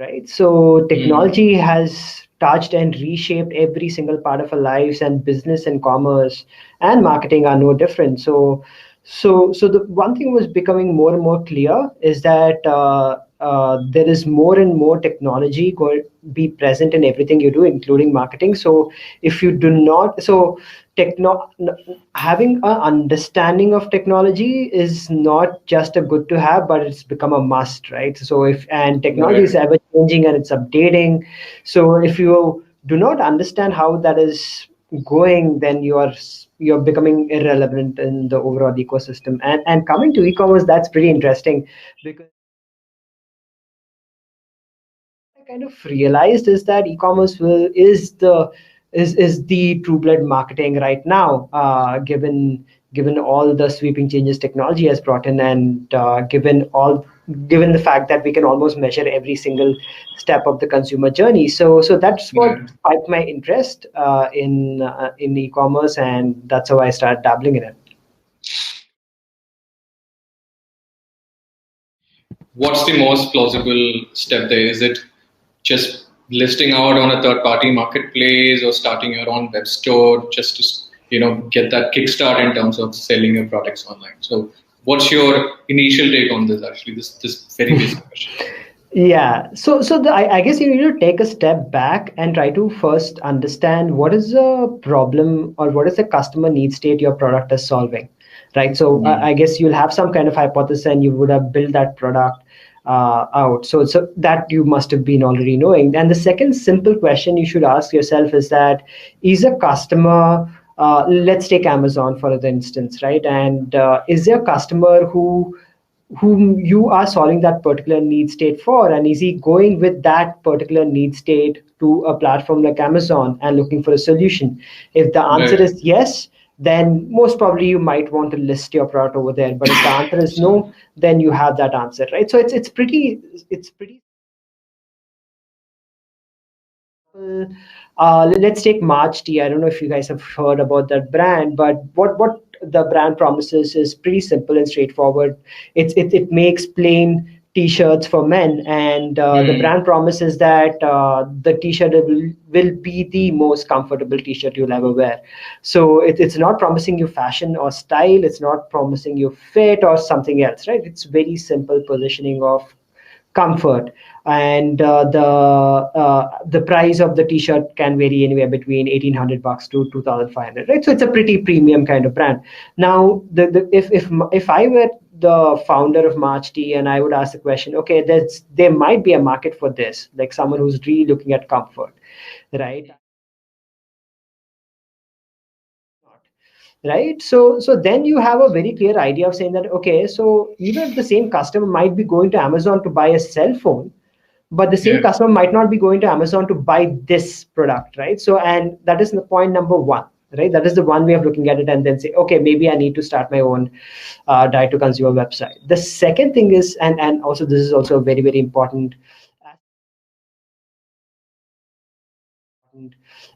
right? So technology has touched and reshaped every single part of our lives, and business and commerce and marketing are no different. So the one thing was becoming more and more clear is that there is more and more technology going to be present in everything you do, including marketing. So if you do not, so techno having an understanding of technology is not just a good to have, but it's become a must, right? So if and technology is Right. ever changing and it's updating. So if you do not understand how that is going, then you're becoming irrelevant in the overall ecosystem. And coming to e-commerce, that's pretty interesting because I kind of realized is that e-commerce is the true blood marketing right now, given all the sweeping changes technology has brought in, and given the fact that we can almost measure every single step of the consumer journey. So that's what Right. spiked my interest in e-commerce, and that's how I started dabbling in it. What's the most plausible step there? Is it just listing out on a third party marketplace or starting your own web store just to get that kickstart in terms of selling your products online? So what's your initial take on this, actually, this very basic question? Yeah. I guess you need to take a step back and try to first understand what is the problem or what is the customer need state your product is solving, right? So I guess you'll have some kind of hypothesis and you would have built that product out. So that you must have been already knowing. And the second simple question you should ask yourself is that is a customer let's take Amazon for the instance, right? And is there a customer whom you are solving that particular need state for, and is he going with that particular need state to a platform like Amazon and looking for a solution? If the answer Right. is yes, then most probably you might want to list your product over there, but if the answer is no, then you have that answer, right? So it's pretty let's take March Tea. I don't know if you guys have heard about that brand, but what the brand promises is pretty simple and straightforward. It makes plain t-shirts for men, and the Hmm. brand promises that the t-shirt will be the most comfortable t-shirt you'll ever wear. So it's not promising you fashion or style, it's not promising you fit or something else, right? It's very simple positioning of comfort, and the price of the t-shirt can vary anywhere between 1,800 bucks to 2,500, right? So it's a pretty premium kind of brand. Now if I were the founder of March Tea, and I would ask the question, okay, there might be a market for this, like someone who's really looking at comfort, right? Right. So then you have a very clear idea of saying that, okay, so even if the same customer might be going to Amazon to buy a cell phone, but the same Yeah. customer might not be going to Amazon to buy this product, right? So, and that is the point number one, right? That is the one way of looking at it, and then say, okay, maybe I need to start my own direct to consumer website. The second thing is, and also this is also a very very important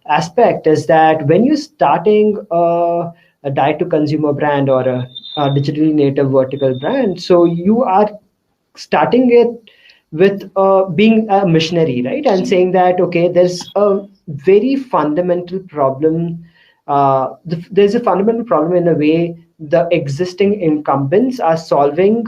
aspect, is that when you're starting a direct to consumer brand or a digitally native vertical brand, so you are starting it with being a missionary, right? And saying that, okay, there's a very fundamental problem. There's a fundamental problem in the way the existing incumbents are solving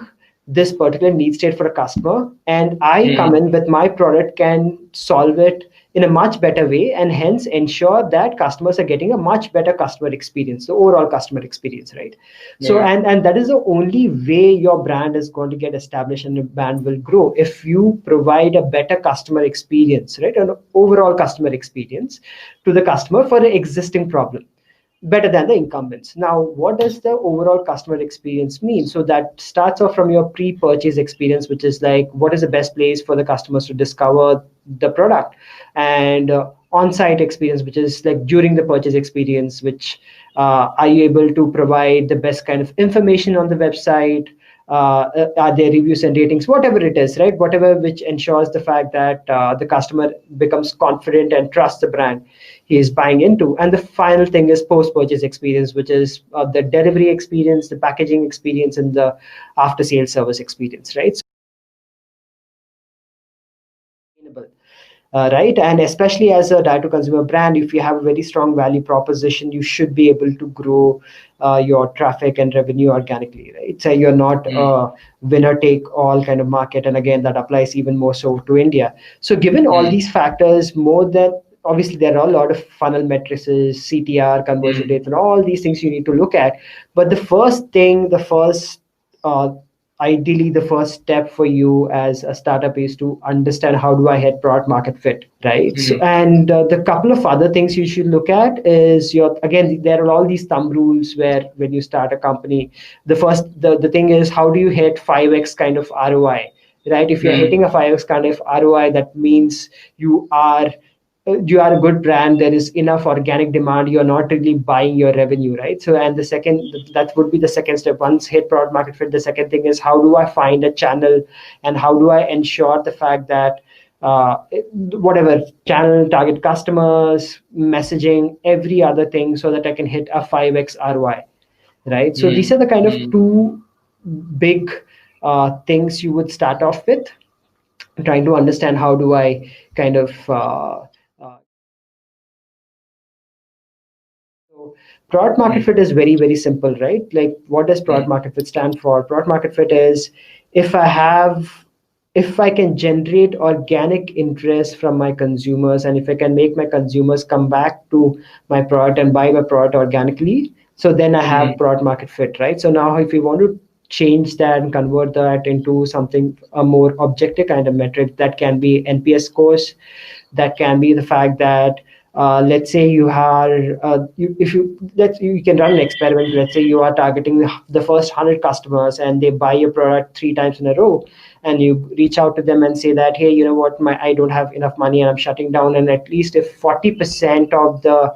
this particular need state for a customer, and I come Hmm. in with my product can solve it in a much better way, and hence ensure that customers are getting a much better customer experience, the overall customer experience, right? So Right. and that is the only way your brand is going to get established and your brand will grow, if you provide a better customer experience, right? An overall customer experience to the customer for the existing problem, better than the incumbents. Now, what does the overall customer experience mean? So that starts off from your pre-purchase experience, which is like, what is the best place for the customers to discover the product? And on-site experience, which is like during the purchase experience, which are you able to provide the best kind of information on the website? Are there reviews and ratings, whatever it is, right? Whatever which ensures the fact that the customer becomes confident and trusts the brand he is buying into. And the final thing is post-purchase experience, which is the delivery experience, the packaging experience, and the after-sales service experience, right? So right? And especially as a direct to consumer brand, if you have a very strong value proposition, you should be able to grow your traffic and revenue organically, right? So you're not a winner take all kind of market. And again, that applies even more so to India. So given all these factors, more than obviously there are a lot of funnel metrics, CTR, conversion rates, and all these things you need to look at. But uh, ideally the first step for you as a startup is to understand how do I hit product market fit, right? So, and the couple of other things you should look at is your, again, there are all these thumb rules where when you start a company, the thing is, how do you hit 5x kind of ROI, right? If you're hitting a 5x kind of ROI, that means you are a good brand, there is enough organic demand, you're not really buying your revenue, right? So, and the second, that would be the second step. Once hit product market fit, the second thing is, how do I find a channel and how do I ensure the fact that whatever channel, target customers, messaging, every other thing, so that I can hit a 5x ROI, right? So these are the kind of two big things you would start off with, trying to understand how do I kind of uh, so product market fit is very, very simple, right? Like, what does product market fit stand for? Product market fit is, if I have, if I can generate organic interest from my consumers, and if I can make my consumers come back to my product and buy my product organically, so then I have product market fit, right? So now if you want to change that and convert that into something, a more objective kind of metric, that can be NPS scores, that can be the fact that let's say you are if you let's you can run an experiment. Let's say you are targeting the first 100 customers and they buy your product 3 times in a row, and you reach out to them and say that, hey, you know what, I don't have enough money and I'm shutting down. And at least if 40% of the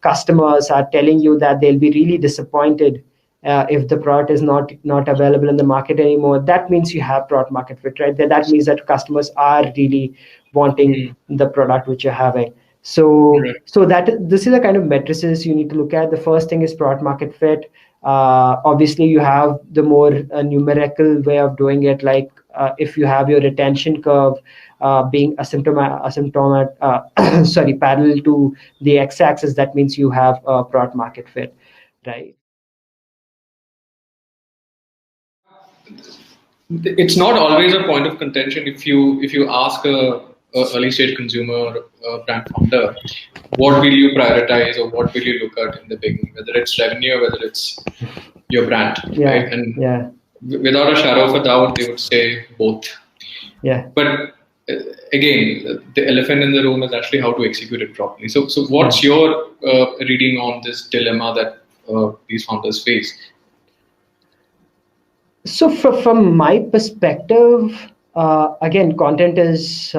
customers are telling you that they'll be really disappointed if the product is not available in the market anymore, that means you have product market fit, right? That means that customers are really wanting the product which you're having. So, so that this is the kind of matrices you need to look at. The first thing is product market fit. Obviously, you have the more numerical way of doing it, like if you have your retention curve being sorry, parallel to the x-axis, that means you have a product market fit, right? It's not always a point of contention. If you ask a early stage consumer brand founder, what will you prioritize or what will you look at in the beginning, whether it's revenue or whether it's your brand, right? And without a shadow of a doubt, they would say both. But again, the elephant in the room is actually how to execute it properly. So what's your reading on this dilemma that these founders face? So from my perspective, again, content is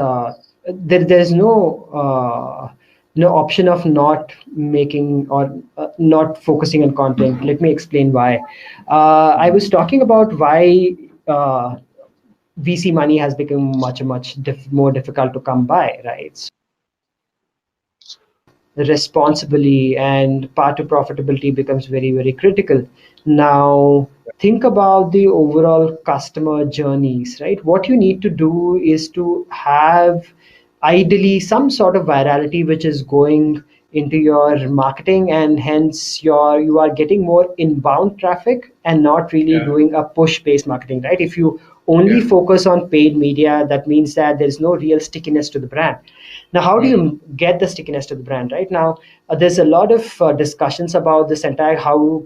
there's no option of not making or not focusing on content. Let me explain why. I was talking about why VC money has become much more difficult to come by, right? Responsibly, and path to profitability becomes very, very critical. Now, think about the overall customer journeys, right? What you need to do is to have ideally some sort of virality which is going into your marketing, and hence you are getting more inbound traffic and not really doing a push based marketing, right? If you only focus on paid media, that means that there's no real stickiness to the brand. Now, how do you get the stickiness to the brand? Right now, there's a lot of discussions about this entire how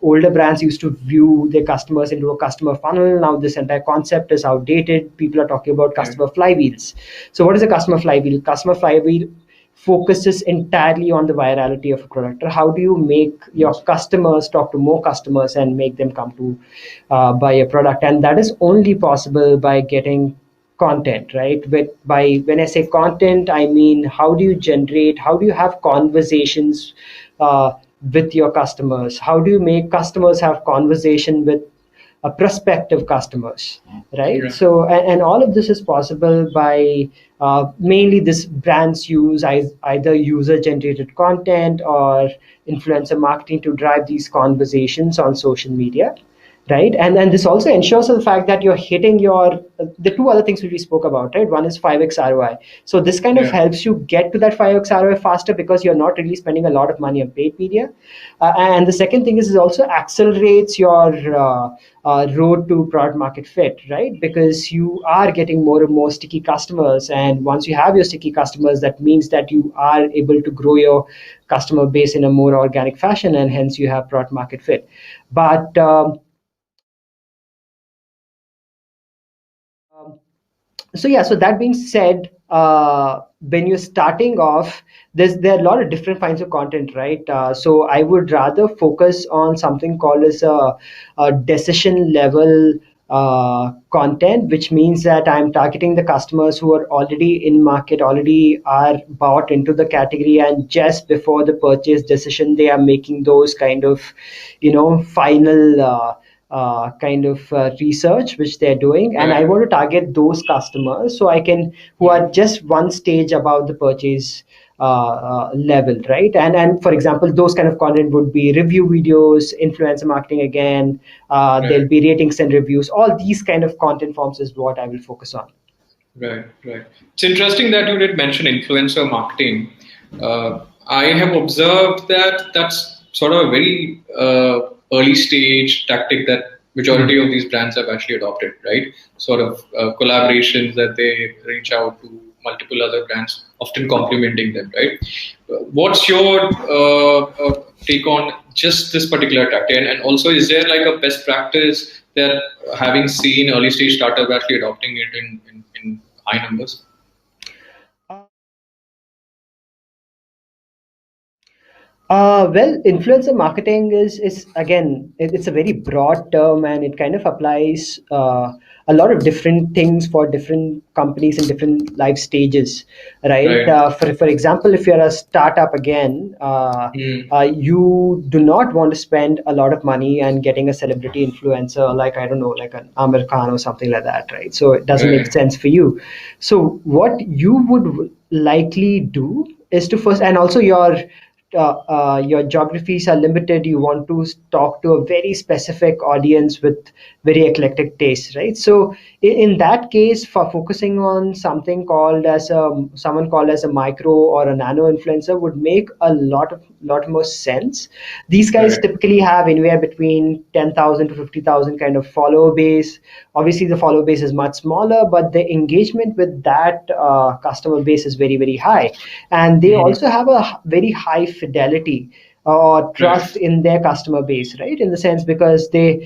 older brands used to view their customers into a customer funnel. Now, this entire concept is outdated. People are talking about customer flywheels. So, what is a customer flywheel? Customer flywheel focuses entirely on the virality of a product. How do you make your customers talk to more customers and make them come to buy a product? And that is only possible by getting content, right? By when I say content, I mean, how do you have conversations with your customers? How do you make customers have conversation with prospective customers, right? So, and all of this is possible by mainly this brands use either user generated content or influencer marketing to drive these conversations on social media. right? And this also ensures the fact that you're hitting your the two other things which we spoke about, right? One is 5x ROI. So this kind of Yeah. helps you get to that 5x ROI faster because you're not really spending a lot of money on paid media. And the second thing is it also accelerates your road to product market fit, right? Because you are getting more and more sticky customers, and once you have your sticky customers, that means that you are able to grow your customer base in a more organic fashion, and hence you have product market fit. But so yeah, so that being said, when you're starting off, there are a lot of different kinds of content, right? So I would rather focus on something called as a decision level content, which means that I'm targeting the customers who are already in market, already are bought into the category, and just before the purchase decision they are making those kind of final kind of research which they're doing, and I Right. want to target those customers so I can who are just one stage above the purchase level, right? And for example, those kind of content would be review videos, influencer marketing again, there'll Right. be ratings and reviews. All these kind of content forms is what I will focus on. Right, right. It's interesting that you did mention influencer marketing. I have observed that that's sort of a very early stage tactic that majority of these brands have actually adopted, right? Sort of collaborations that they reach out to multiple other brands, often complementing them, right? What's your take on just this particular tactic? And also, is there like a best practice that having seen early stage startups actually adopting it in high numbers? Well, influencer marketing is again, it's a very broad term, and it kind of applies a lot of different things for different companies in different life stages, right? Right. For example, if you're a startup again, Mm. you do not want to spend a lot of money and getting a celebrity influencer like, I don't know, like an Amir Khan or something like that, right? So it doesn't make Right. sense for you. So what you would likely do is to first, and also your geographies are limited, you want to talk to a very specific audience with very eclectic tastes, right? So in that case, for focusing on something called as someone called as a micro or a nano influencer would make a lot more sense. These guys Right. typically have anywhere between 10,000 to 50,000 kind of follower base. Obviously the follower base is much smaller, but the engagement with that customer base is very very high, and they Mm. also have a very high fidelity or Right. trust in their customer base, right? In the sense, because their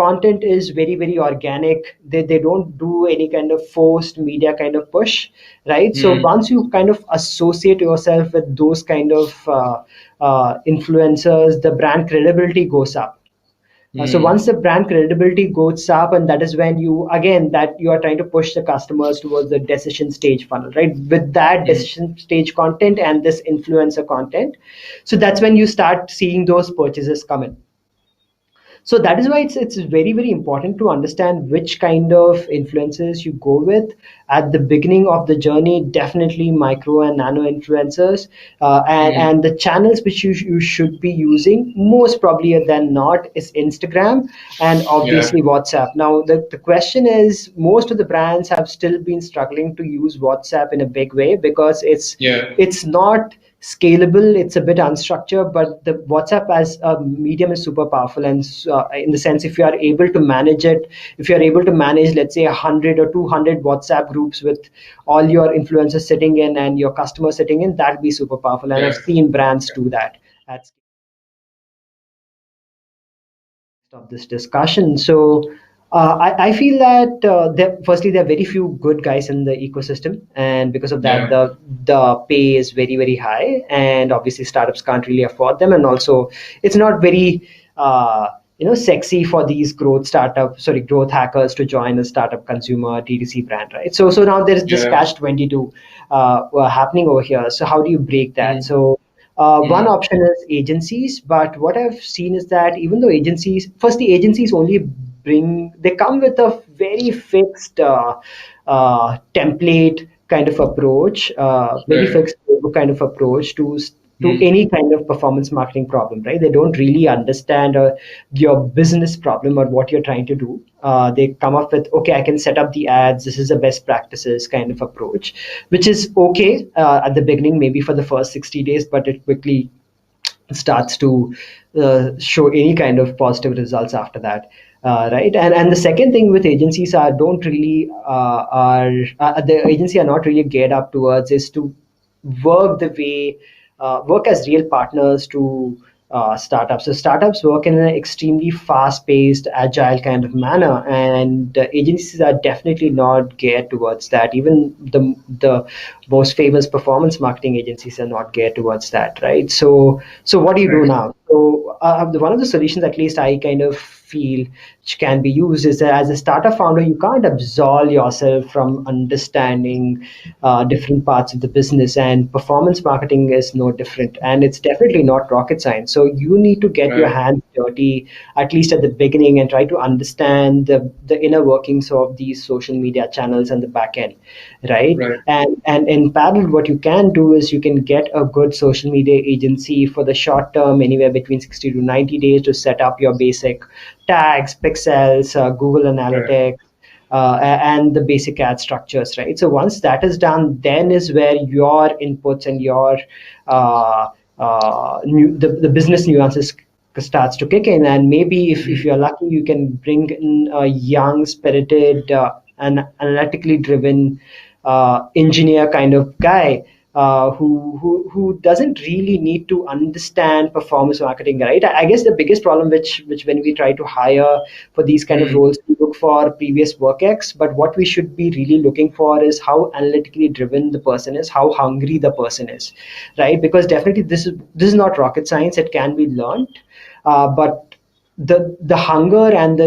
content is very very organic. They don't do any kind of forced media kind of push, right? So Mm. once you kind of associate yourself with those kind of influencers, the brand credibility goes up. So Mm. once the brand credibility goes up, and that is when you again that you are trying to push the customers towards the decision stage funnel, right? With that Mm. decision stage content and this influencer content, so that's when you start seeing those purchases come in. So that is why it's very very important to understand which kind of influencers you go with at the beginning of the journey. Definitely micro and nano influencers, Mm. and the channels which you should be using most probably than not is Instagram and Yeah. obviously WhatsApp. Now the question is, most of the brands have still been struggling to use WhatsApp in a big way because Yeah. it's not scalable, it's a bit unstructured, but the WhatsApp as a medium is super powerful. And in the sense, if you are able to manage it, if you are able to manage, let's say, 100 or 200 WhatsApp groups with all your influencers sitting in and your customers sitting in, that'd be super powerful, and I've Yeah. seen brands do that at of this discussion. So I feel that firstly there are very few good guys in the ecosystem, and because of that, Yeah. the pay is very very high, and obviously startups can't really afford them, and also it's not very sexy for these growth hackers to join a startup consumer DTC brand, right? So now there is this Yeah. catch 22 happening over here. So how do you break that? Mm. So one Mm. option is agencies, but what I've seen is that even though the agencies only they come with a very fixed template kind of approach, very Right. fixed kind of approach to to any kind of performance marketing problem, right? They don't really understand your business problem or what you're trying to do. They come up with, okay, I can set up the ads. This is a best practices kind of approach, which is okay at the beginning, maybe for the first 60 days, but it quickly starts to show any kind of positive results after that. Right, and the second thing with agencies are don't really are the agency are not really geared up towards is to work the way work as real partners to startups. So startups work in an extremely fast-paced, agile kind of manner, and agencies are definitely not geared towards that. Even the most famous performance marketing agencies are not geared towards that, right? So what do you do now? So one of the solutions, at least I kind of feel, which can be used is that as a startup founder, you can't absolve yourself from understanding different parts of the business, and performance marketing is no different, and it's definitely not rocket science. So you need to get your hands dirty at least at the beginning and try to understand the inner workings of these social media channels and the back end, right? And in parallel, what you can do is you can get a good social media agency for the short term, anywhere between 60 to 90 days, to set up your basic tags, pixels, Google Analytics, and the basic ad structures, right? So once that is done, then is where your inputs and your the business nuances starts to kick in. And maybe if you're lucky, you can bring in a young, spirited, and analytically driven engineer kind of guy who doesn't really need to understand performance marketing, right? I guess the biggest problem which when we try to hire for these kind of roles, we look for previous work ex, but what we should be really looking for is how analytically driven the person is, how hungry the person is, right? Because definitely this is not rocket science. It can be learned, but the hunger and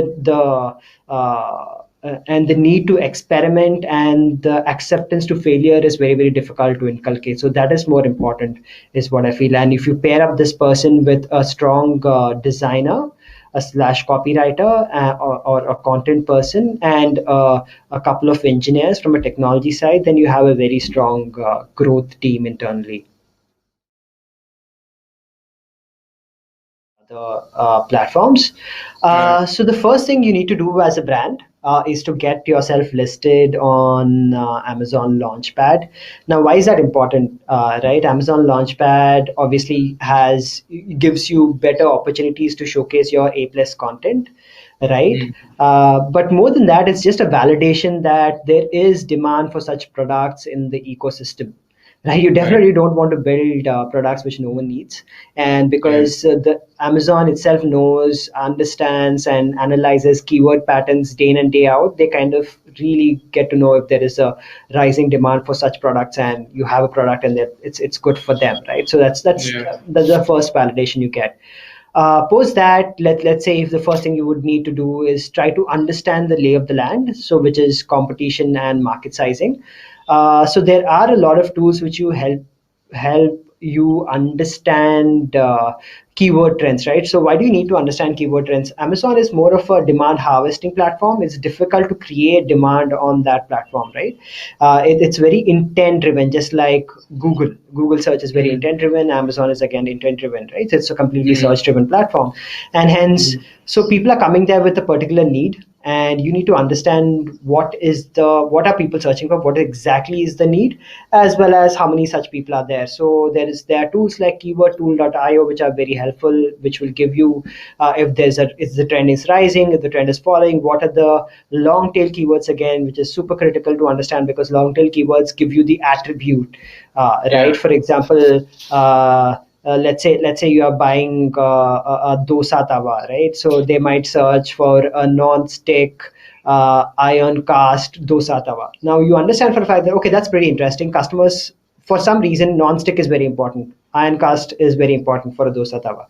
the need to experiment and the acceptance to failure is very, very difficult to inculcate. So that is more important, is what I feel. And if you pair up this person with a strong designer, a slash copywriter, or a content person, and a couple of engineers from a technology side, then you have a very strong growth team internally. The platforms. So the first thing you need to do as a brand is to get yourself listed on Amazon Launchpad. Now, why is that important? Right, Amazon Launchpad obviously gives you better opportunities to showcase your A+ content, right? But more than that, it's just a validation that there is demand for such products in the ecosystem. Right, you definitely don't want to build products which no one needs, and because the Amazon itself knows, understands, and analyzes keyword patterns day in and day out, they kind of really get to know if there is a rising demand for such products, and you have a product and that it's good for them, right? So that's the first validation you get. Post that, let's say if the first thing you would need to do is try to understand the lay of the land, so which is competition and market sizing. So there are a lot of tools which you help you understand keyword trends, right? So why do you need to understand keyword trends? Amazon is more of a demand harvesting platform. It's difficult to create demand on that platform, right? It's very intent driven, just like Google search is very intent driven. Amazon is again intent driven, right? It's a completely search driven platform, and hence so people are coming there with a particular need, and you need to understand what are people searching for, what exactly is the need, as well as how many such people are there. So there are tools like keywordtool.io which are very helpful, which will give you if the trend is rising, if the trend is falling, what are the long tail keywords again, which is super critical to understand, because long tail keywords give you the attribute, right? For example, let's say you are buying a dosa tawa, right? So they might search for a non-stick iron cast dosa tawa. Now you understand for a fact that, okay, that's pretty interesting. Customers, for some reason, non-stick is very important. Iron cast is very important for a dosa tawa,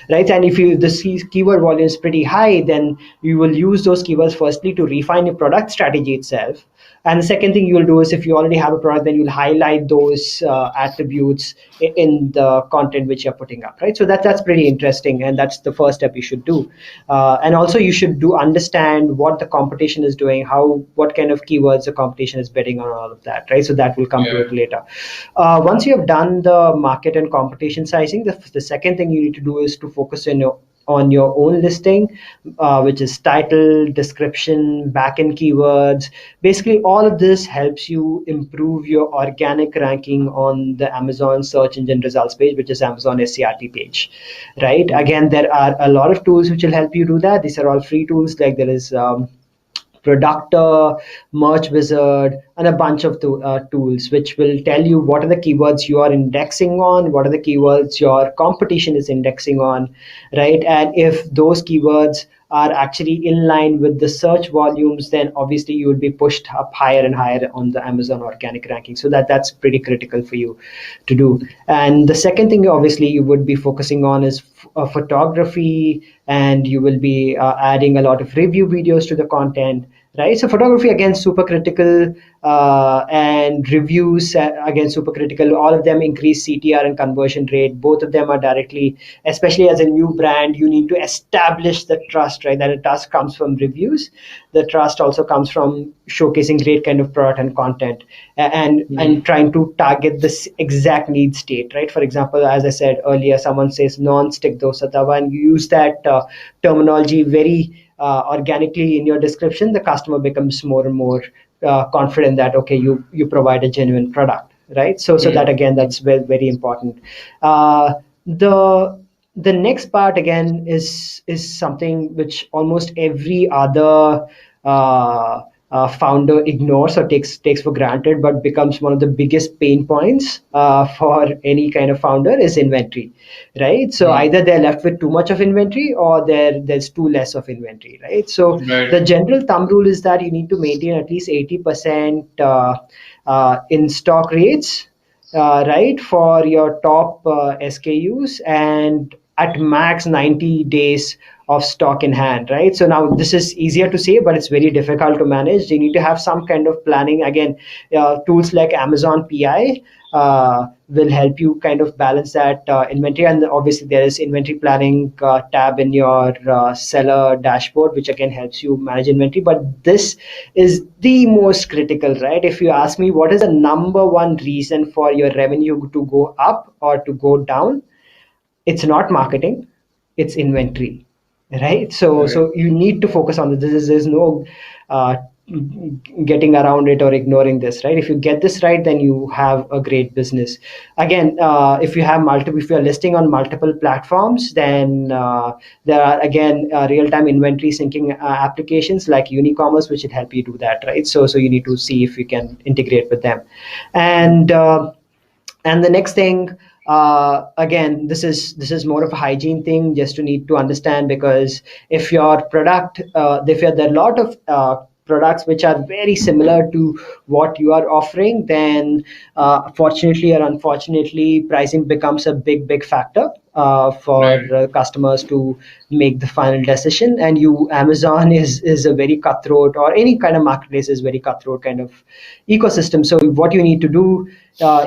right? And if the keyword volume is pretty high, then you will use those keywords firstly to refine your product strategy itself, And the second thing you'll do is, if you already have a product, then you'll highlight those attributes in the content which you're putting up, right? So that's pretty interesting, and that's the first step you should do. And also you should do understand what the competition is doing, what kind of keywords the competition is betting on, all of that, right? So that will come to it later. Once you have done the market and competition sizing, the second thing you need to do is to focus on your own listing, which is title, description, backend keywords. Basically, all of this helps you improve your organic ranking on the Amazon search engine results page, which is Amazon SCRT page, right? Again, there are a lot of tools which will help you do that. These are all free tools. Like there is Productor, Merch Wizard, and a bunch of tools which will tell you what are the keywords you are indexing on, what are the keywords your competition is indexing on, right? And if those keywords are actually in line with the search volumes, then obviously you will be pushed up higher and higher on the Amazon organic ranking. So that's pretty critical for you to do. And the second thing, obviously, you would be focusing on is photography, and you will be adding a lot of review videos to the content, right? So photography, again, super critical, and reviews, again, super critical. All of them increase CTR and conversion rate. Both of them are directly, especially as a new brand, you need to establish the trust, right? That the trust comes from reviews. The trust also comes from showcasing great kind of product and content, and trying to target this exact need state, right? For example, as I said earlier, someone says non-stick dosa tawa, and you use that terminology very organically in your description. The customer becomes more and more confident that, okay, you provide a genuine product, right? So that, again, that's very, very important. The next part, again, is something which almost every other founder ignores or takes for granted, but becomes one of the biggest pain points for any kind of founder, is inventory, right? So either they're left with too much of inventory, or there's too less of inventory, right? So the general thumb rule is that you need to maintain at least 80% in stock rates, right, for your top SKUs, and at max 90 days of stock in hand, right? So now this is easier to say, but it's very difficult to manage. You need to have some kind of planning. Again, tools like Amazon PI will help you kind of balance that inventory. And obviously there is inventory planning tab in your seller dashboard, which again helps you manage inventory. But this is the most critical, right? If you ask me, what is the number one reason for your revenue to go up or to go down? It's not marketing, it's inventory, right? So you need to focus on this. There's no getting around it or ignoring this, right? If you get this right, then you have a great business. Again, if you're listing on multiple platforms, then there are, again, real-time inventory syncing applications like Unicommerce, which will help you do that, right? So you need to see if you can integrate with them. And the next thing, again, this is more of a hygiene thing, just to need to understand, because if your product, there are a lot of products which are very similar to what you are offering, then fortunately or unfortunately, pricing becomes a big factor for customers to make the final decision. And Amazon is a very cutthroat, or any kind of marketplace is very cutthroat kind of ecosystem. So what you need to do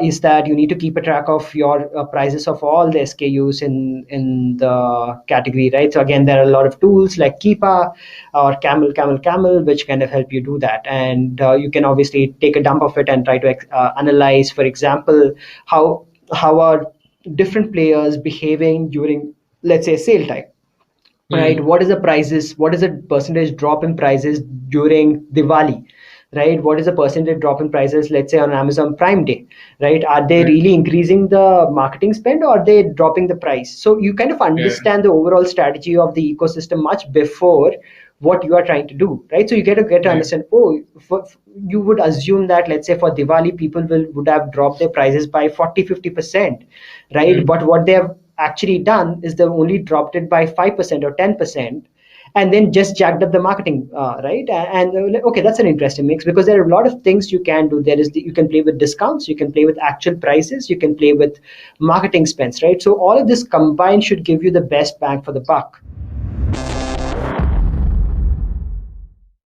is that you need to keep a track of your prices of all the SKUs in the category, right? So again, there are a lot of tools like Keepa or Camel, which kind of help you do that. And you can obviously take a dump of it and try to analyze, for example, how are different players behaving during, let's say, sale time, right? What is the prices? What is the percentage drop in prices during Diwali? Right? What is the percentage drop in prices, let's say, on Amazon Prime Day, right? Are they really increasing the marketing spend, or are they dropping the price? So you kind of understand the overall strategy of the ecosystem much before what you are trying to do, right? So you get to understand, you would assume that, let's say, for Diwali, people would have dropped their prices by 40-50%, right? But what they have actually done is they've only dropped it by 5% or 10%, and then just jacked up the marketing, right? And okay, that's an interesting mix, because there are a lot of things you can do. You can play with discounts, you can play with actual prices, you can play with marketing spends, right? So all of this combined should give you the best bang for the buck.